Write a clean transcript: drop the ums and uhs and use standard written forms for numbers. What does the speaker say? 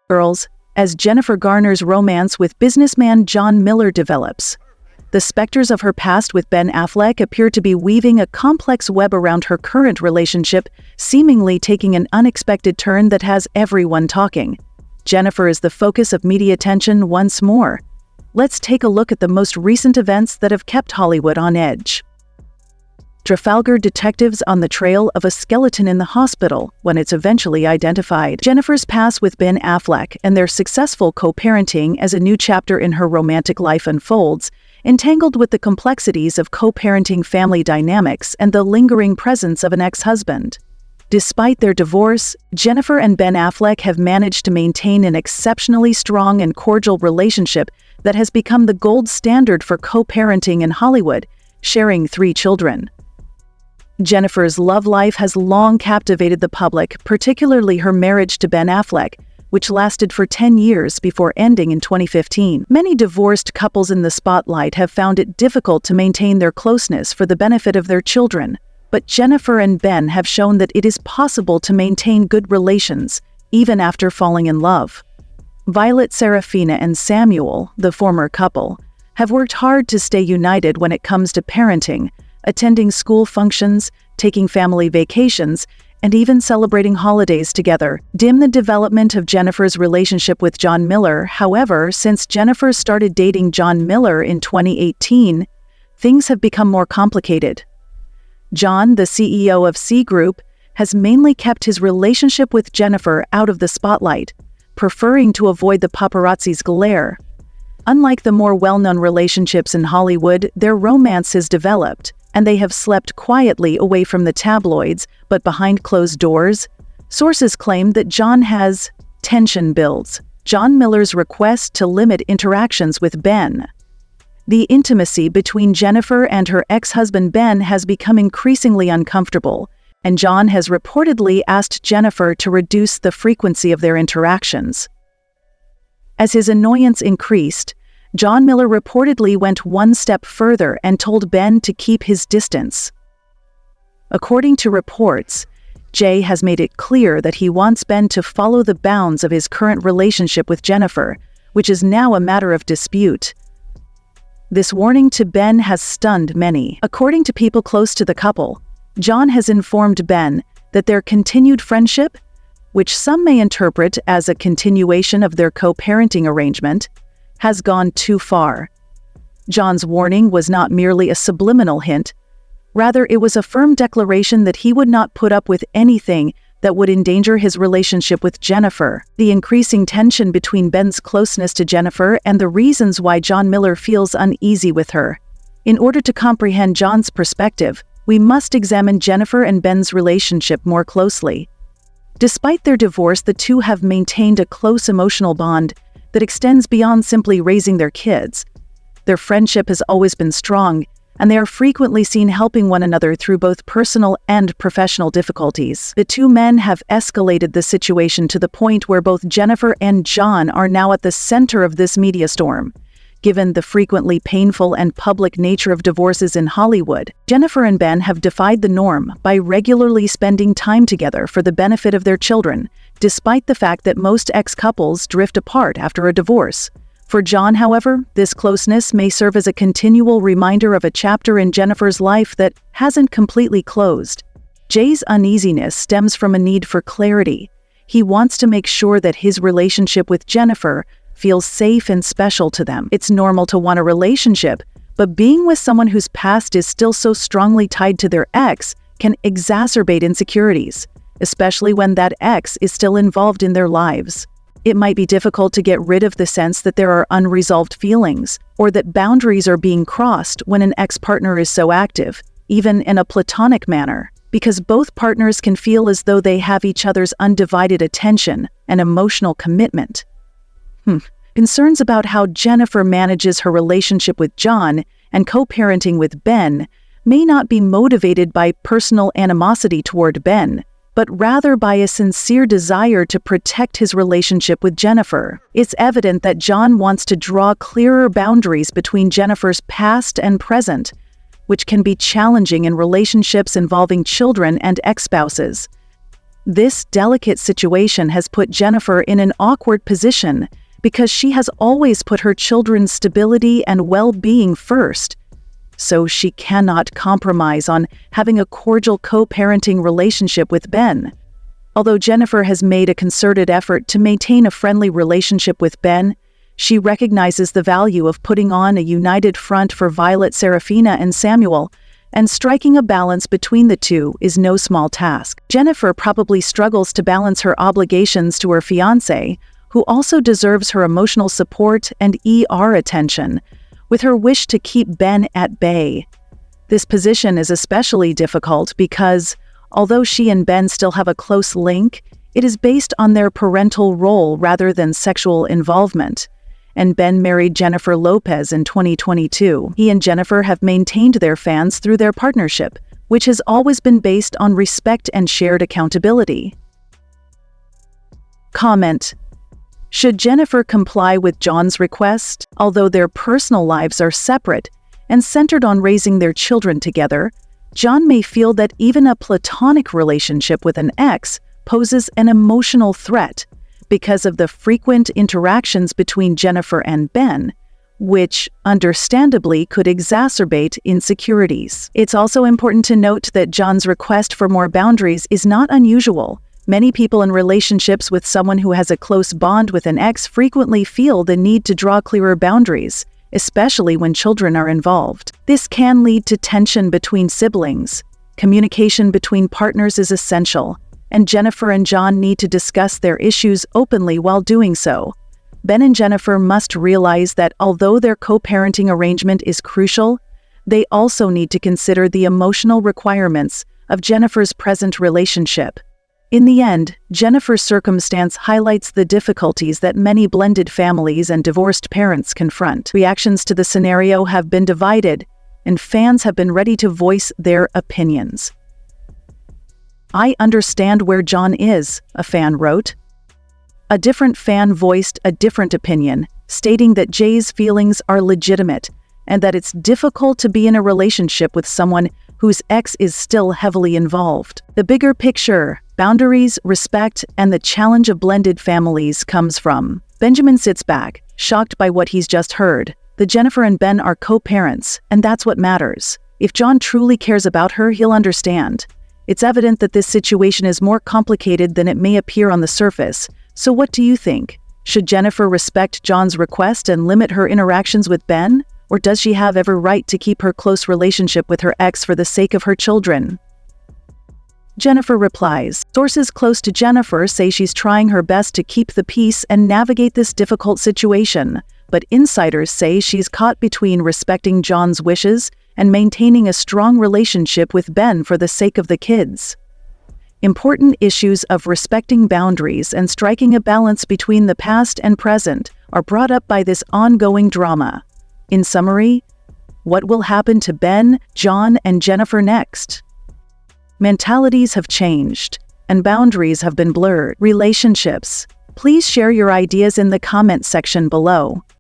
Girls, as Jennifer Garner's romance with businessman John Miller develops. The specters of her past with Ben Affleck appear to be weaving a complex web around her current relationship, seemingly taking an unexpected turn that has everyone talking. Jennifer is the focus of media attention once more. Let's take a look at the most recent events that have kept Hollywood on edge. Trafalgar detectives on the trail of a skeleton in the hospital when it's eventually identified. Jennifer's past with Ben Affleck and their successful co-parenting as a new chapter in her romantic life unfolds, entangled with the complexities of co-parenting family dynamics and the lingering presence of an ex-husband. Despite their divorce, Jennifer and Ben Affleck have managed to maintain an exceptionally strong and cordial relationship that has become the gold standard for co-parenting in Hollywood, sharing 3 children. Jennifer's love life has long captivated the public, particularly her marriage to Ben Affleck, which lasted for 10 years before ending in 2015. Many divorced couples in the spotlight have found it difficult to maintain their closeness for the benefit of their children, but Jennifer and Ben have shown that it is possible to maintain good relations, even after falling in love. Violet Serafina and Samuel, the former couple, have worked hard to stay united when it comes to parenting, attending school functions, taking family vacations, and even celebrating holidays together. Dim the development of Jennifer's relationship with John Miller. However, since Jennifer started dating John Miller in 2018, things have become more complicated. John, the CEO of C Group, has mainly kept his relationship with Jennifer out of the spotlight, preferring to avoid the paparazzi's glare. Unlike the more well-known relationships in Hollywood, their romance has developed, and they have slept quietly away from the tabloids, but behind closed doors. Sources claim that John has tension builds. John Miller's request to limit interactions with Ben. The intimacy between Jennifer and her ex-husband Ben has become increasingly uncomfortable, and John has reportedly asked Jennifer to reduce the frequency of their interactions. As his annoyance increased, John Miller reportedly went one step further and told Ben to keep his distance. According to reports, Jay has made it clear that he wants Ben to follow the bounds of his current relationship with Jennifer, which is now a matter of dispute. This warning to Ben has stunned many. According to people close to the couple, John has informed Ben that their continued friendship, which some may interpret as a continuation of their co-parenting arrangement, has gone too far. John's warning was not merely a subliminal hint. Rather, it was a firm declaration that he would not put up with anything that would endanger his relationship with Jennifer. The increasing tension between Ben's closeness to Jennifer and the reasons why John Miller feels uneasy with her. In order to comprehend John's perspective, we must examine Jennifer and Ben's relationship more closely. Despite their divorce, the two have maintained a close emotional bond that extends beyond simply raising their kids. Their friendship has always been strong, and they are frequently seen helping one another through both personal and professional difficulties. The two men have escalated the situation to the point where both Jennifer and John are now at the center of this media storm. Given the frequently painful and public nature of divorces in Hollywood, Jennifer and Ben have defied the norm by regularly spending time together for the benefit of their children, despite the fact that most ex-couples drift apart after a divorce. For John, however, this closeness may serve as a continual reminder of a chapter in Jennifer's life that hasn't completely closed. Jay's uneasiness stems from a need for clarity. He wants to make sure that his relationship with Jennifer feels safe and special to them. It's normal to want a relationship, but being with someone whose past is still so strongly tied to their ex can exacerbate insecurities, especially when that ex is still involved in their lives. It might be difficult to get rid of the sense that there are unresolved feelings, or that boundaries are being crossed when an ex-partner is so active, even in a platonic manner, because both partners can feel as though they have each other's undivided attention and emotional commitment. Concerns about how Jennifer manages her relationship with John and co-parenting with Ben may not be motivated by personal animosity toward Ben, but rather by a sincere desire to protect his relationship with Jennifer. It's evident that John wants to draw clearer boundaries between Jennifer's past and present, which can be challenging in relationships involving children and ex-spouses. This delicate situation has put Jennifer in an awkward position because she has always put her children's stability and well-being first, so she cannot compromise on having a cordial co-parenting relationship with Ben. Although Jennifer has made a concerted effort to maintain a friendly relationship with Ben, she recognizes the value of putting on a united front for Violet, Serafina, and Samuel, and striking a balance between the two is no small task. Jennifer probably struggles to balance her obligations to her fiancé, who also deserves her emotional support and attention, with her wish to keep Ben at bay. This position is especially difficult because, although she and Ben still have a close link, it is based on their parental role rather than sexual involvement. And Ben married Jennifer Lopez in 2022. He and Jennifer have maintained their fans through their partnership, which has always been based on respect and shared accountability. Comment: should Jennifer comply with John's request? Although their personal lives are separate and centered on raising their children together, John may feel that even a platonic relationship with an ex poses an emotional threat because of the frequent interactions between Jennifer and Ben, which, understandably, could exacerbate insecurities. It's also important to note that John's request for more boundaries is not unusual. Many people in relationships with someone who has a close bond with an ex frequently feel the need to draw clearer boundaries, especially when children are involved. This can lead to tension between siblings. Communication between partners is essential, and Jennifer and John need to discuss their issues openly while doing so. Ben and Jennifer must realize that although their co-parenting arrangement is crucial, they also need to consider the emotional requirements of Jennifer's present relationship. In the end, Jennifer's circumstance highlights the difficulties that many blended families and divorced parents confront. Reactions to the scenario have been divided, and fans have been ready to voice their opinions. "I understand where John is," a fan wrote. A different fan voiced a different opinion, stating that Jay's feelings are legitimate and that it's difficult to be in a relationship with someone whose ex is still heavily involved. The bigger picture, boundaries, respect, and the challenge of blended families comes from. Benjamin sits back, shocked by what he's just heard. The Jennifer and Ben are co-parents, and that's what matters. If John truly cares about her, he'll understand. It's evident that this situation is more complicated than it may appear on the surface. So what do you think? Should Jennifer respect John's request and limit her interactions with Ben? Or does she have every right to keep her close relationship with her ex for the sake of her children? Jennifer replies, "Sources close to Jennifer say she's trying her best to keep the peace and navigate this difficult situation, but insiders say she's caught between respecting John's wishes and maintaining a strong relationship with Ben for the sake of the kids." Important issues of respecting boundaries and striking a balance between the past and present are brought up by this ongoing drama. In summary, what will happen to Ben, John, and Jennifer next? Mentalities have changed, and boundaries have been blurred. Relationships. Please share your ideas in the comment section below.